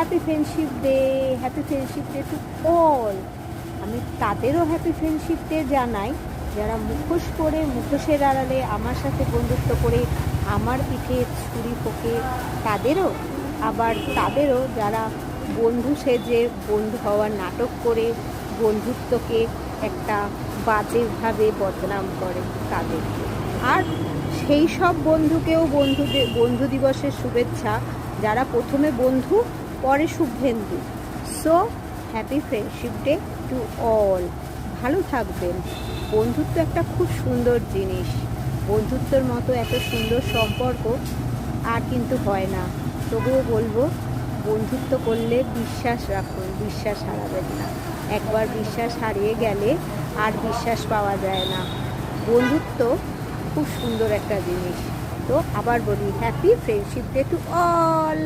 Happy friendship day, happy friendship day to all. আমি তাদেরও happy friendship day জানাই যারা মুখোশ পরে, মুখোশের আড়ালে আমার সাথে বন্ধুত্ব করে আমার পিঠে ছুরি ফোঁকে, তাদেরও। আবার তাদেরও যারা বন্ধু সেজে বন্ধু হওয়ার নাটক করে বন্ধুত্বকে একটা বাজেভাবে বদনাম করে তাদেরকে। আর সেই সব বন্ধুকেও বন্ধু দিবসের শুভেচ্ছা যারা প্রথমে বন্ধু পরে Suvendu. So happy friendship day to all. ভালো থাকবেন। বন্ধুত্ব একটা খুব সুন্দর জিনিস। বন্ধুত্বের মতো এত সুন্দর সম্পর্ক আর কিন্তু হয় না। তবুও বলবো, বন্ধুত্ব করলে বিশ্বাস রাখুন, বিশ্বাস হারাবেন না। একবার বিশ্বাস হারিয়ে গেলে আর বিশ্বাস পাওয়া যায় না। বন্ধুত্ব খুব সুন্দর একটা জিনিস। তো আবার বলি, happy friendship day to all.